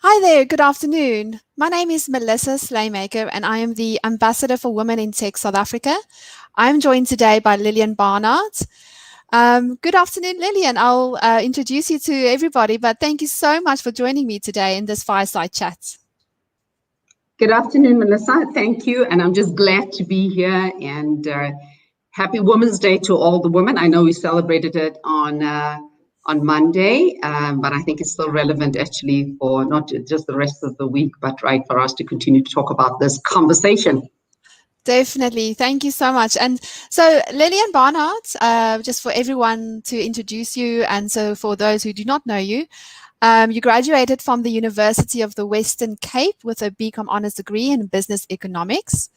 Hi there, good afternoon. My name is Melissa Slaymaker, and I am the Ambassador for Women in Tech South Africa. I'm joined today by Lillian Barnard. Good afternoon, Lillian. I'll introduce you to everybody, but thank you so much for joining me today in this fireside chat. Good afternoon, Melissa. Thank you. And I'm just glad to be here. And happy Women's Day to all the women. I know we celebrated it on Monday, but I think it's still relevant actually for not just the rest of the week, but right for us to continue to talk about this conversation. Definitely. Thank you so much. And so Lillian Barnard, just for everyone to introduce you, and so for those who do not know you, you graduated from the University of the Western Cape with a BCom Honours degree in Business Economics.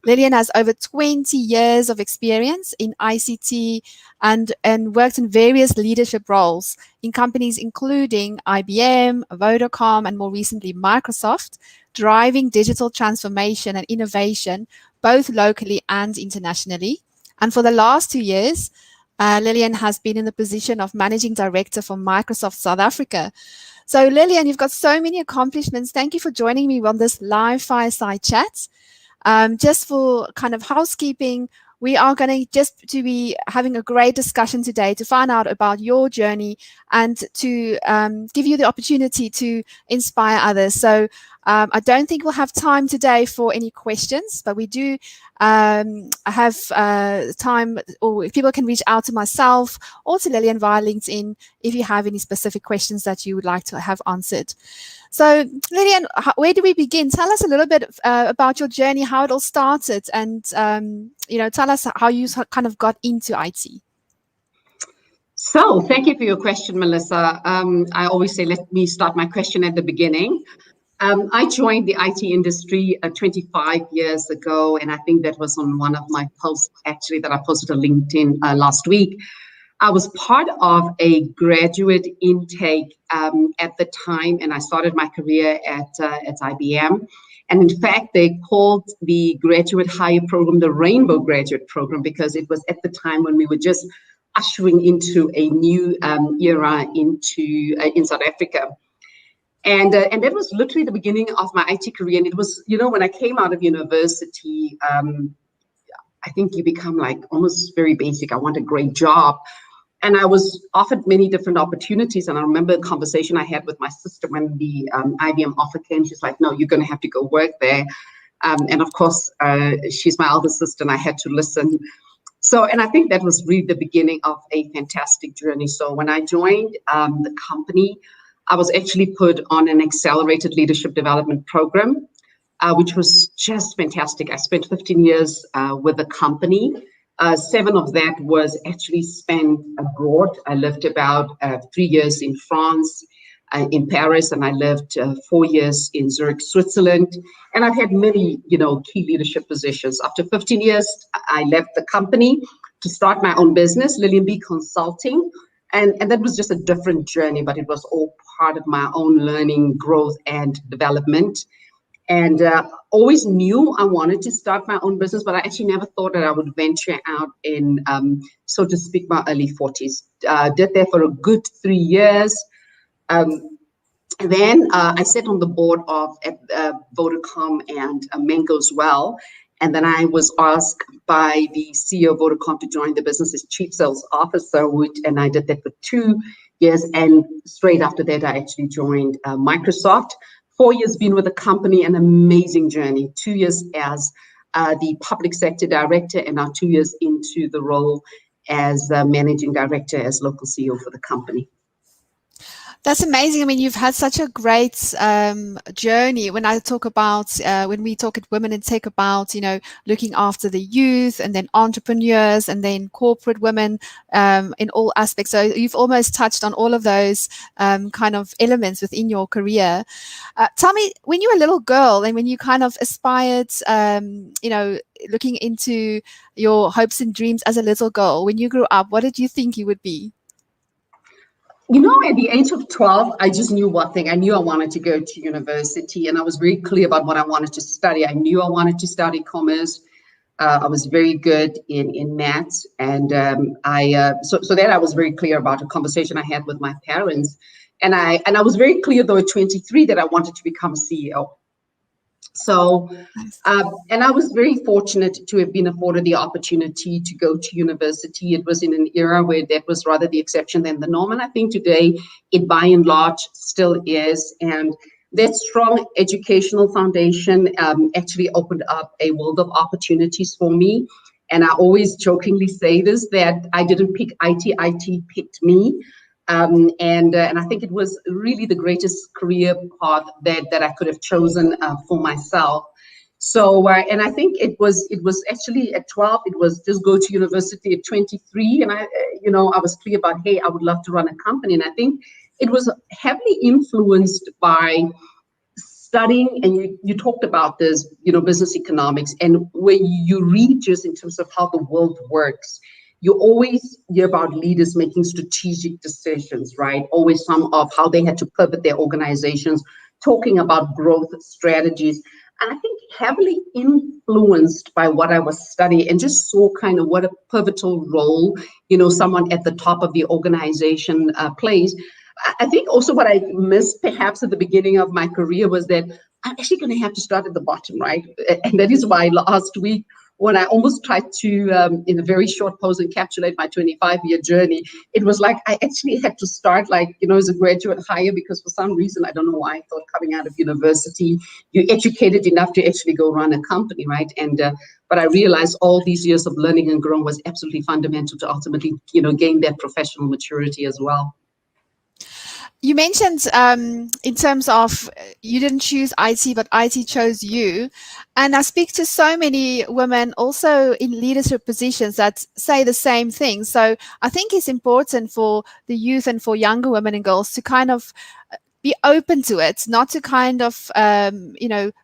Lillian has over 20 years of experience in ICT and worked in various leadership roles in companies including IBM, Vodacom, and more recently Microsoft, driving digital transformation and innovation both locally and internationally. And for the last 2 years, Lillian has been in the position of Managing Director for Microsoft South Africa. So Lillian, you've got so many accomplishments. Thank you for joining me on this live fireside chat. Just for kind of housekeeping, we are going to be having a great discussion today to find out about your journey and to give you the opportunity to inspire others. So I don't think we'll have time today for any questions, but we do have time, or people can reach out to myself or to Lillian via LinkedIn if you have any specific questions that you would like to have answered. So Lillian, where do we begin? Tell us a little bit about your journey, how it all started, and tell us how you kind of got into IT. So thank you for your question, Melissa. I always say, let me start my question at the beginning. I joined the IT industry 25 years ago, and I think that was on one of my posts, actually, that I posted on LinkedIn last week. I was part of a graduate intake at the time, and I started my career at IBM. And in fact, they called the graduate hire program the Rainbow Graduate Program because it was at the time when we were just ushering into a new era in South Africa. And that was literally the beginning of my IT career. And it was, when I came out of university, I think you become like almost very basic. I want a great job. And I was offered many different opportunities. And I remember a conversation I had with my sister when the IBM offer came. She's like, no, you're going to have to go work there. And of course, she's my elder sister and I had to listen. So, and I think that was really the beginning of a fantastic journey. So when I joined the company, I was actually put on an accelerated leadership development program, which was just fantastic. I spent 15 years with the company. 7 of that was actually spent abroad. I lived about 3 years in France, in Paris, and I lived 4 years in Zurich, Switzerland. And I've had many, key leadership positions. After 15 years, I left the company to start my own business, Lillian B Consulting. And that was just a different journey, but it was all part of my own learning, growth, and development. And always knew I wanted to start my own business, but I actually never thought that I would venture out in, so to speak, my early 40s. Did that for a good 3 years. Then I sat on the board of Vodacom and Mango as well. And then I was asked by the CEO of Vodacom to join the business as Chief Sales Officer, and I did that for 2 years. And straight after that, I actually joined Microsoft. 4 years been with the company, an amazing journey. 2 years as the public sector director, and now 2 years into the role as managing director, as local CEO for the company. That's amazing. I mean, you've had such a great journey. When I talk about, when we talk at Women in Tech about, looking after the youth and then entrepreneurs and then corporate women in all aspects. So you've almost touched on all of those kind of elements within your career. Tell me, when you were a little girl and when you kind of aspired, looking into your hopes and dreams as a little girl, when you grew up, what did you think you would be? At the age of 12, I just knew one thing. I knew I wanted to go to university, and I was very clear about what I wanted to study. I knew I wanted to study commerce. I was very good in maths, and so that I was very clear about a conversation I had with my parents. And I was very clear, though, at 23 that I wanted to become a CEO. So, and I was very fortunate to have been afforded the opportunity to go to university. It was in an era where that was rather the exception than the norm. And I think today it by and large still is. And that strong educational foundation actually opened up a world of opportunities for me. And I always jokingly say this, that I didn't pick IT picked me. And I think it was really the greatest career path that I could have chosen for myself. So and I think it was actually at 12. It was just go to university at 23, and I was clear about, hey, I would love to run a company. And I think it was heavily influenced by studying, and you talked about this, business economics, and when you read just in terms of how the world works, you always hear about leaders making strategic decisions, right? Always some of how they had to pivot their organizations, talking about growth strategies. And I think heavily influenced by what I was studying, and just saw kind of what a pivotal role, someone at the top of the organization plays. I think also what I missed perhaps at the beginning of my career was that I'm actually going to have to start at the bottom, right? And that is why last week, when I almost tried to, in a very short post, encapsulate my 25-year journey, it was like I actually had to start as a graduate hire, because for some reason, I don't know why, I thought coming out of university, you're educated enough to actually go run a company, right? And but I realized all these years of learning and growing was absolutely fundamental to ultimately, gain that professional maturity as well. You mentioned in terms of you didn't choose IT, but IT chose you. And I speak to so many women also in leadership positions that say the same thing. So I think it's important for the youth and for younger women and girls to kind of be open to it, not to kind of,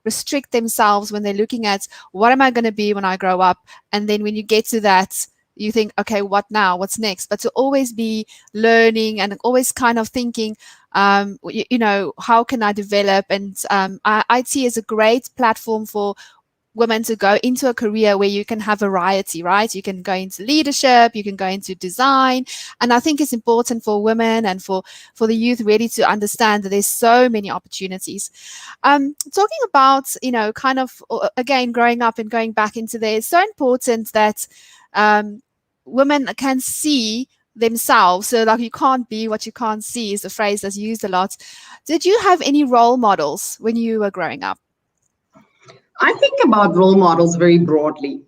restrict themselves when they're looking at what am I going to be when I grow up? And then when you get to that, you think, okay, what now? What's next? But to always be learning and always kind of thinking, how can I develop? And IT is a great platform for women to go into a career where you can have variety, right? You can go into leadership, you can go into design. And I think it's important for women and for the youth really to understand that there's so many opportunities. Talking about, kind of, again, growing up and going back into there, it's so important that women can see themselves. So like, you can't be what you can't see is a phrase that's used a lot. Did you have any role models when you were growing up? I think about role models very broadly,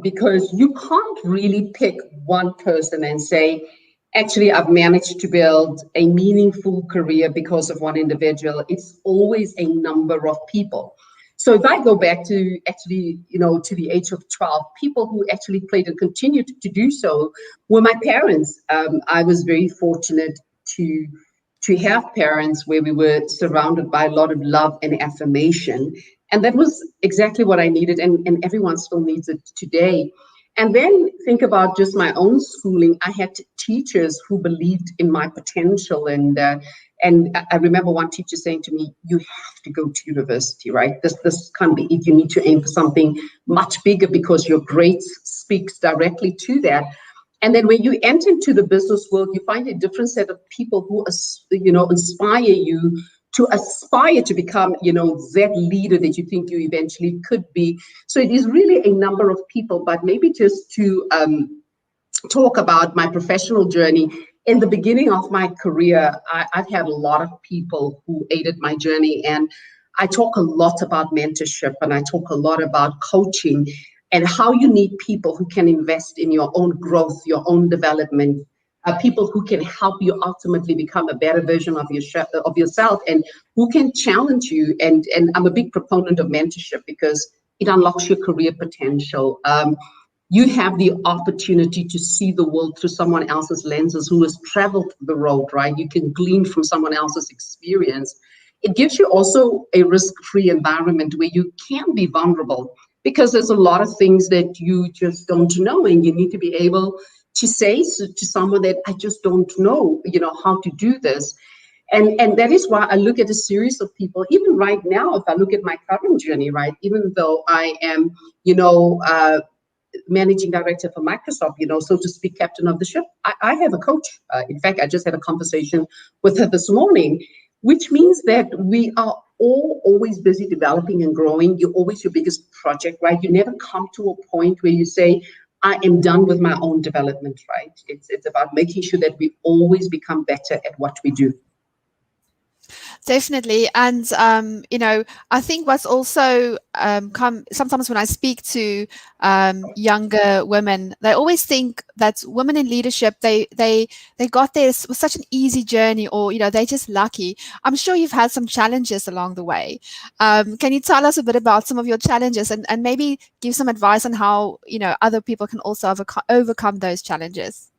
because you can't really pick one person and say, actually, I've managed to build a meaningful career because of one individual. It's always a number of people. So if I go back to actually, to the age of 12, people who actually played and continued to do so were my parents. I was very fortunate to have parents where we were surrounded by a lot of love and affirmation. And that was exactly what I needed, and everyone still needs it today. And then think about just my own schooling. I had teachers who believed in my potential, and I remember one teacher saying to me, "You have to go to university, right? This can't be it. You need to aim for something much bigger because your grades speaks directly to that." And then when you enter into the business world, you find a different set of people who, inspire you to aspire to become, that leader that you think you eventually could be. So it is really a number of people, but maybe just to talk about my professional journey. In the beginning of my career, I've had a lot of people who aided my journey, and I talk a lot about mentorship, and I talk a lot about coaching, and how you need people who can invest in your own growth, your own development, people who can help you ultimately become a better version of yourself, and who can challenge you. And I'm a big proponent of mentorship because it unlocks your career potential. You have the opportunity to see the world through someone else's lenses who has traveled the road, right? You can glean from someone else's experience. It gives you also a risk-free environment where you can be vulnerable, because there's a lot of things that you just don't know, and you need to be able to say to someone that I just don't know, how to do this. And that is why I look at a series of people, even right now, if I look at my current journey, right, even though I am, managing director for Microsoft, so to speak, captain of the ship. I have a coach. In fact, I just had a conversation with her this morning, which means that we are all always busy developing and growing. You're always your biggest project, right? You never come to a point where you say, I am done with my own development, right? It's about making sure that we always become better at what we do. Definitely. And, I think what's also sometimes when I speak to younger women, they always think that women in leadership, they got there with such an easy journey, or, they're just lucky. I'm sure you've had some challenges along the way. Can you tell us a bit about some of your challenges, and maybe give some advice on how, other people can also overcome those challenges?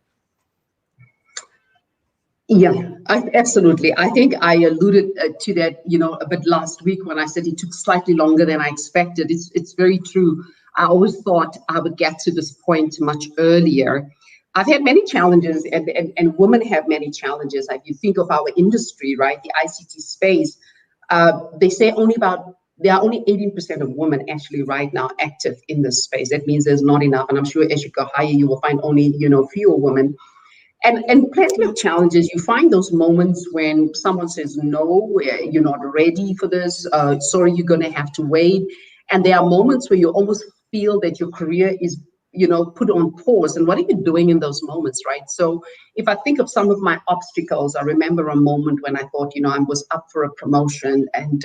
Yeah, absolutely. I think I alluded to that, a bit last week when I said it took slightly longer than I expected. It's very true. I always thought I would get to this point much earlier. I've had many challenges, and women have many challenges. If you think of our industry, right, the ICT space, they say there are only 18% of women actually right now active in this space. That means there's not enough. And I'm sure as you go higher, you will find only, fewer women. And plenty of challenges. You find those moments when someone says, no, you're not ready for this. Sorry, you're going to have to wait. And there are moments where you almost feel that your career is, put on pause. And what are you doing in those moments, right? So if I think of some of my obstacles, I remember a moment when I thought, I was up for a promotion, and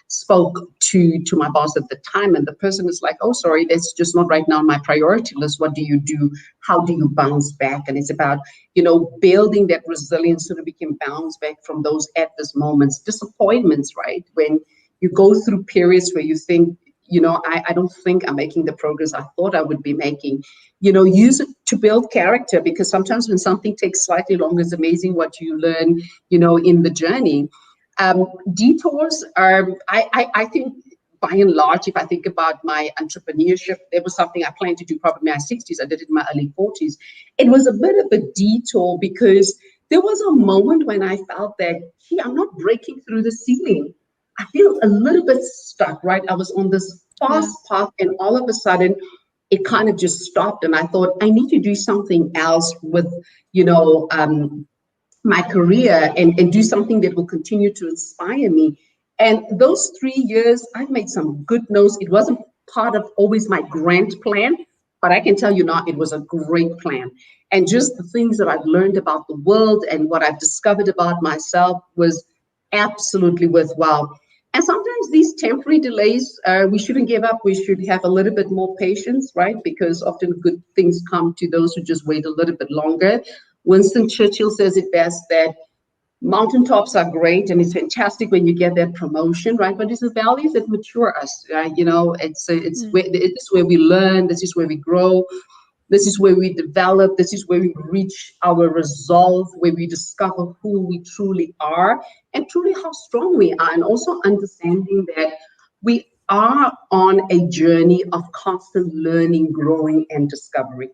spoke to my boss at the time, and the person is like, oh, sorry, that's just not right now on my priority list. What do you do? How do you bounce back? And it's about, building that resilience so that we can bounce back from those adverse moments, disappointments, right? When you go through periods where you think, I don't think I'm making the progress I thought I would be making. Use it to build character, because sometimes when something takes slightly longer, it's amazing what you learn, in the journey. Detours are, I think, by and large, if I think about my entrepreneurship, there was something I planned to do probably in my 60s. I did it in my early 40s. It was a bit of a detour because there was a moment when I felt that, gee, I'm not breaking through the ceiling. I feel a little bit stuck, right? I was on this fast path, and all of a sudden it kind of just stopped. And I thought, I need to do something else with, my career, and do something that will continue to inspire me. And those 3 years, I've made some good notes. It wasn't part of always my grand plan, but I can tell you now it was a great plan. And just the things that I've learned about the world and what I've discovered about myself was absolutely worthwhile. And sometimes these temporary delays, we shouldn't give up. We should have a little bit more patience, right? Because often good things come to those who just wait a little bit longer. Winston Churchill says it best, that mountaintops are great and it's fantastic when you get that promotion, right? But it's the valleys that mature us, right? It's where we learn. This is where we grow. This is where we develop. This is where we reach our resolve, where we discover who we truly are and truly how strong we are. And also understanding that we are on a journey of constant learning, growing, and discovery.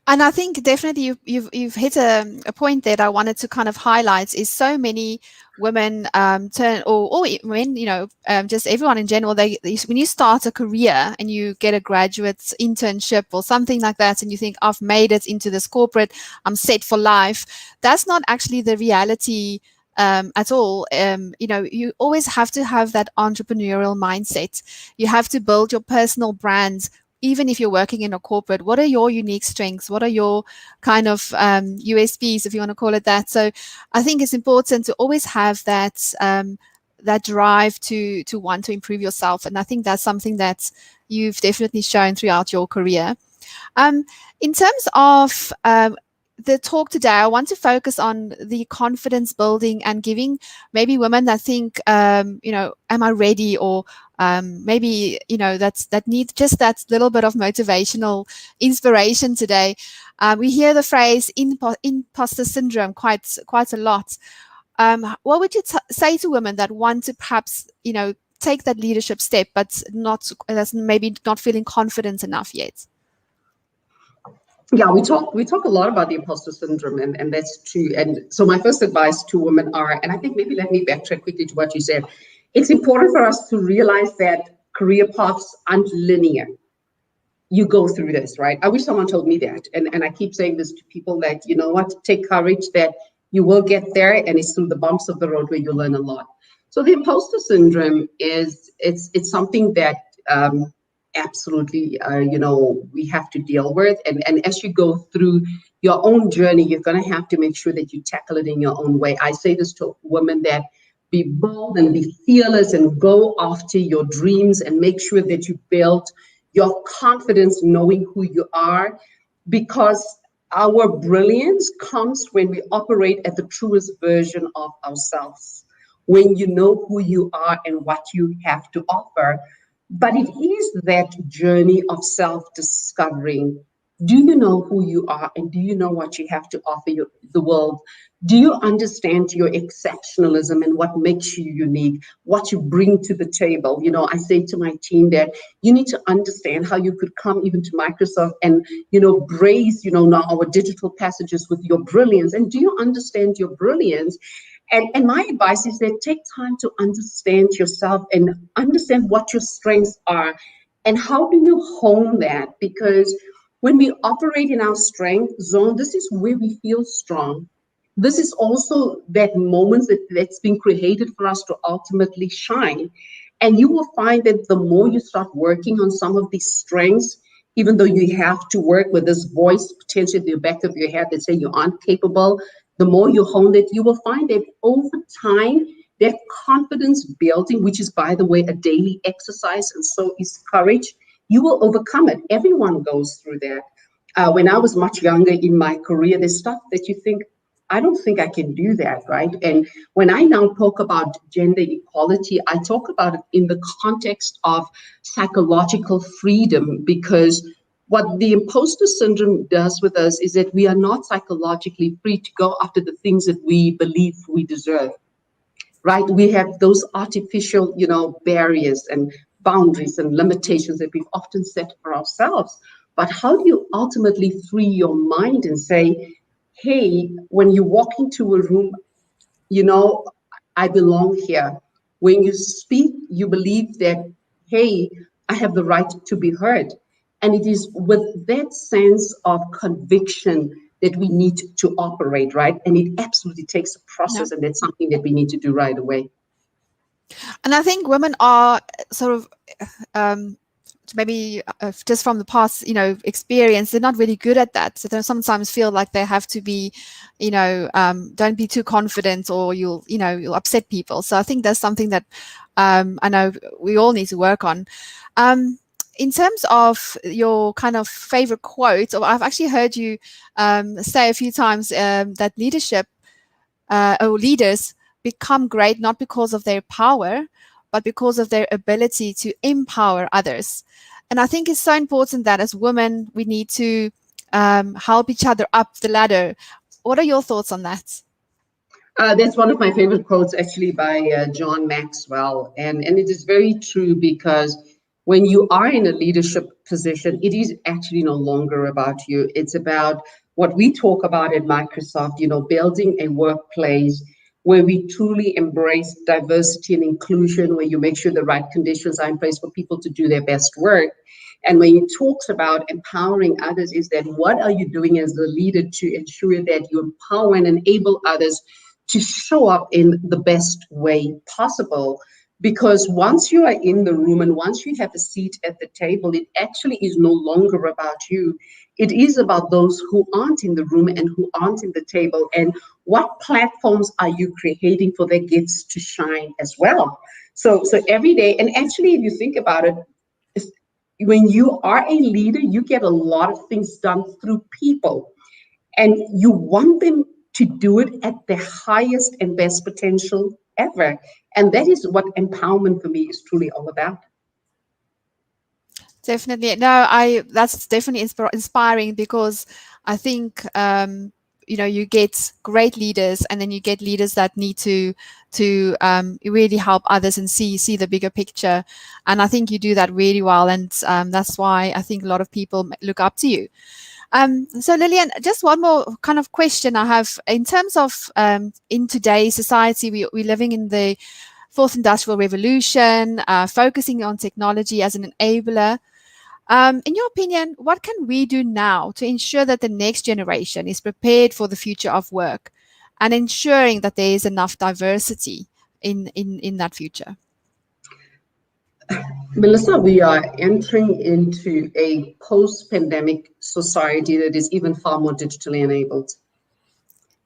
And I think definitely you've hit a point that I wanted to kind of highlight, is so many women turn, or men, just everyone in general, when you start a career and you get a graduate internship or something like that, and you think, I've made it into this corporate, I'm set for life. That's not actually the reality at all. You always have to have that entrepreneurial mindset. You have to build your personal brand. Even if you're working in a corporate, what are your unique strengths? What are your kind of USPs, if you want to call it that? So I think it's important to always have that that drive to want to improve yourself. And I think that's something that you've definitely shown throughout your career. In terms of the talk today, I want to focus on the confidence building and giving maybe women that think, am I ready? Or maybe, that need just that little bit of motivational inspiration today. We hear the phrase imposter syndrome quite a lot. What would you say to women that want to perhaps, take that leadership step, but that's maybe not feeling confident enough yet? Yeah, we talk a lot about the imposter syndrome, and that's true. And so my first advice to women are, and I think maybe let me backtrack quickly to what you said. It's important for us to realize that career paths aren't linear. you go through this, right? I wish someone told me that. And I keep saying this to people that, you know what, take courage that you will get there, and it's through the bumps of the road where you learn a lot. So the imposter syndrome is it's something that absolutely we have to deal with. And as you go through your own journey, you're going to have to make sure that you tackle it in your own way. I say this to women that be bold and be fearless and go after your dreams and make sure that you build your confidence knowing who you are, because our brilliance comes when we operate at the truest version of ourselves, when you know who you are and what you have to offer. But it is that journey of self discovering. Do you know who you are, and do you know what you have to offer the world? Do you understand your exceptionalism and what makes you unique, what you bring to the table? You know, I say to my team that you need to understand how you could come even to Microsoft and, braze, now our digital passages with your brilliance. And do you understand your brilliance? And my advice is that take time to understand yourself and understand what your strengths are and how do you hone that? Because when we operate in our strength zone, this is where we feel strong. This is also that moment that's been created for us to ultimately shine. And you will find that the more you start working on some of these strengths, even though you have to work with this voice potentially in the back of your head that say you aren't capable, the more you hone it, you will find that over time, that confidence building, which is, by the way, a daily exercise, and so is courage, you will overcome it. Everyone goes through that. When I was much younger in my career, there's stuff that you think, I don't think I can do that, right? And when I now talk about gender equality, I talk about it in the context of psychological freedom, because what the imposter syndrome does with us is that we are not psychologically free to go after the things that we believe we deserve, right? We have those artificial, barriers and boundaries and limitations that we've often set for ourselves. But how do you ultimately free your mind and say, hey, when you walk into a room, you know, I belong here. When you speak, you believe that, hey, I have the right to be heard. And it is with that sense of conviction that we need to operate, right? And it absolutely takes a Yeah. process, and that's something that we need to do right away. And I think women are sort of um, maybe just from the past, experience, they're not really good at that. So they sometimes feel like they have to be, don't be too confident or you'll upset people. So I think that's something that I know we all need to work on. In terms of your kind of favorite quote, or I've actually heard you say a few times that leadership or leaders become great not because of their power, but because of their ability to empower others. And I think it's so important that as women, we need to help each other up the ladder. What are your thoughts on that? That's one of my favorite quotes, actually, by John Maxwell. And it is very true, because when you are in a leadership position, it is actually no longer about you. It's about what we talk about at Microsoft, building a workplace where we truly embrace diversity and inclusion, where you make sure the right conditions are in place for people to do their best work. And when he talks about empowering others, is that what are you doing as a leader to ensure that you empower and enable others to show up in the best way possible? Because once you are in the room and once you have a seat at the table, it actually is no longer about you. It is about those who aren't in the room and who aren't in the table. And what platforms are you creating for their gifts to shine as well? So every day, and actually, if you think about it, when you are a leader, you get a lot of things done through people, and you want them to do it at the highest and best potential ever. And that is what empowerment for me is truly all about. Definitely. No, that's definitely inspiring, because I think you get great leaders, and then you get leaders that need to really help others and see the bigger picture. And I think you do that really well, and that's why I think a lot of people look up to you. So Lillian, just one more kind of question I have in terms of in today's society, we're living in the fourth industrial revolution, focusing on technology as an enabler. In your opinion, what can we do now to ensure that the next generation is prepared for the future of work and ensuring that there is enough diversity in that future? Melissa, we are entering into a post-pandemic society that is even far more digitally enabled.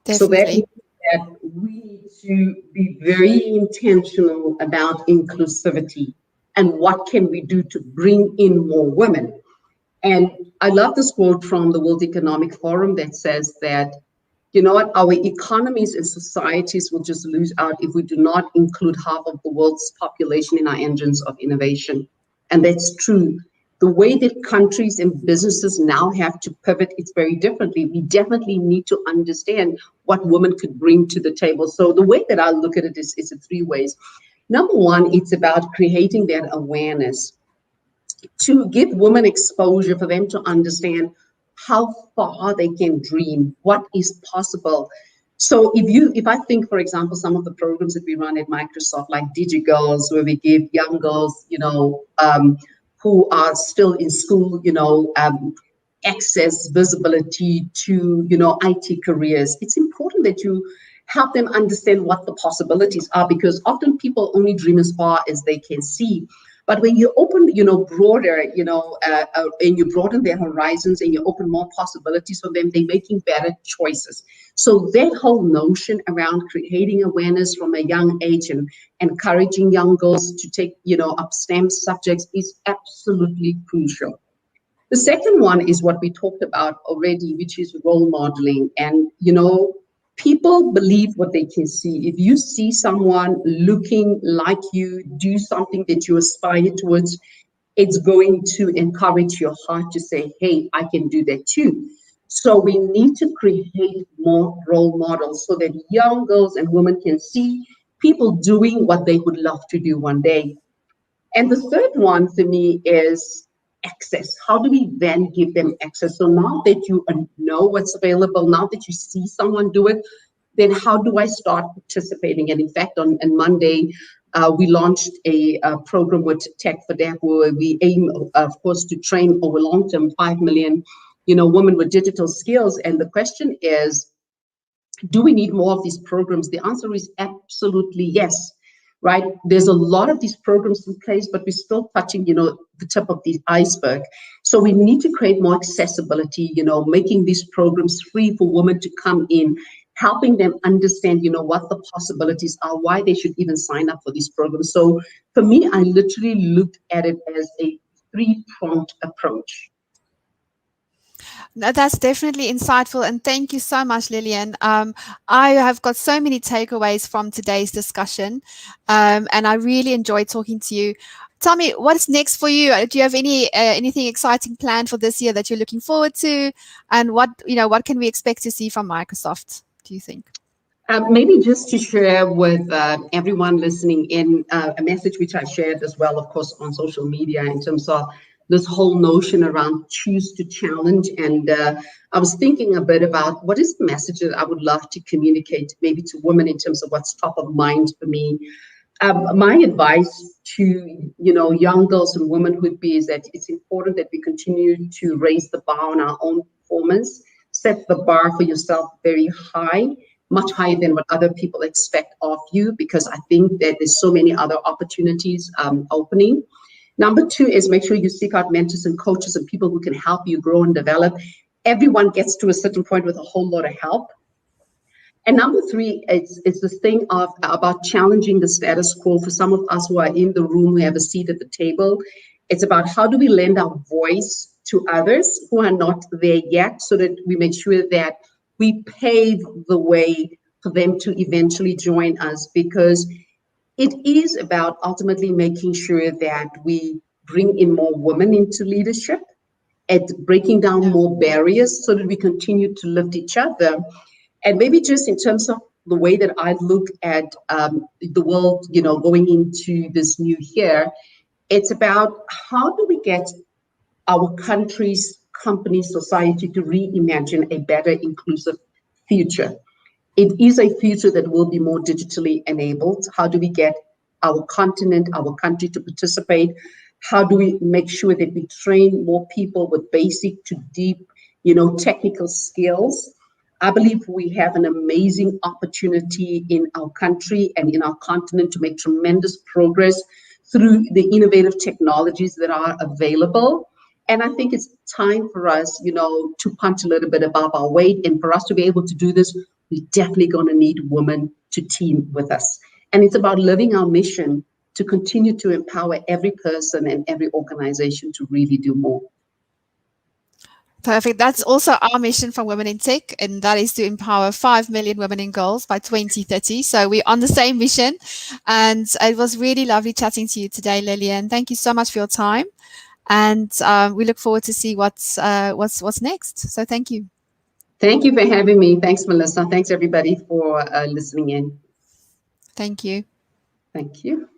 So that Definitely. means that we need to be very intentional about inclusivity and what can we do to bring in more women. And I love this quote from the World Economic Forum that says that, you know what, our economies and societies will just lose out if we do not include half of the world's population in our engines of innovation. And that's true. The way that countries and businesses now have to pivot, it's very differently. We definitely need to understand what women could bring to the table. So the way that I look at it is in three ways. Number one, it's about creating that awareness to give women exposure for them to understand how far they can dream, what is possible. So if I think, for example, some of the programs that we run at Microsoft, like DigiGirls, where we give young girls, who are still in school, access, visibility to, IT careers. It's important that you help them understand what the possibilities are, because often people only dream as far as they can see. But when you open, broader, and you broaden their horizons and you open more possibilities for them, they're making better choices. So that whole notion around creating awareness from a young age and encouraging young girls to take, up STEM subjects is absolutely crucial. The second one is what we talked about already, which is role modeling. And, people believe what they can see. If you see someone looking like you do something that you aspire towards, it's going to encourage your heart to say, hey, I can do that too. So we need to create more role models so that young girls and women can see people doing what they would love to do one day. And the third one for me is access. How do we then give them access? So now that you know what's available, now that you see someone do it, then how do I start participating? And in fact, on Monday, we launched a program with Tech for Deaf, where we aim, of course, to train over long term 5 million, women with digital skills. And the question is, do we need more of these programs? The answer is absolutely yes, right? There's a lot of these programs in place, but we're still touching, the tip of the iceberg. So we need to create more accessibility, making these programs free for women to come in, helping them understand, what the possibilities are, why they should even sign up for these programs. So for me, I literally looked at it as a three-pronged approach. No, that's definitely insightful, and thank you so much, Lillian. I have got so many takeaways from today's discussion, and I really enjoyed talking to you. Tell me, what's next for you? Do you have anything exciting planned for this year that you're looking forward to, and what can we expect to see from Microsoft, do you think? Maybe just to share with everyone listening in a message which I shared as well, of course, on social media, in terms of this whole notion around choose to challenge. And I was thinking a bit about what is the message that I would love to communicate maybe to women in terms of what's top of mind for me. My advice to young girls and womanhood be is that it's important that we continue to raise the bar on our own performance, set the bar for yourself very high, much higher than what other people expect of you, because I think that there's so many other opportunities opening. Number two is make sure you seek out mentors and coaches and people who can help you grow and develop. Everyone gets to a certain point with a whole lot of help. And number three, it's this thing of about challenging the status quo. For some of us who are in the room, who have a seat at the table, it's about how do we lend our voice to others who are not there yet, so that we make sure that we pave the way for them to eventually join us, because it is about ultimately making sure that we bring in more women into leadership, at breaking down more barriers so that we continue to lift each other. And maybe just in terms of the way that I look at the world, going into this new year, it's about how do we get our country's company society to reimagine a better inclusive future. It is a future that will be more digitally enabled. How do we get our continent, our country to participate? How do we make sure that we train more people with basic to deep, technical skills? I believe we have an amazing opportunity in our country and in our continent to make tremendous progress through the innovative technologies that are available. And I think it's time for us, to punch a little bit above our weight. And for us to be able to do this, we're definitely going to need women to team with us. And it's about living our mission to continue to empower every person and every organization to really do more. Perfect. That's also our mission from Women in Tech, and that is to empower 5 million women in goals by 2030. So we're on the same mission. And it was really lovely chatting to you today, Lillian. Thank you so much for your time. And we look forward to see what's next. So thank you. Thank you for having me. Thanks, Melissa. Thanks, everybody, for listening in. Thank you. Thank you.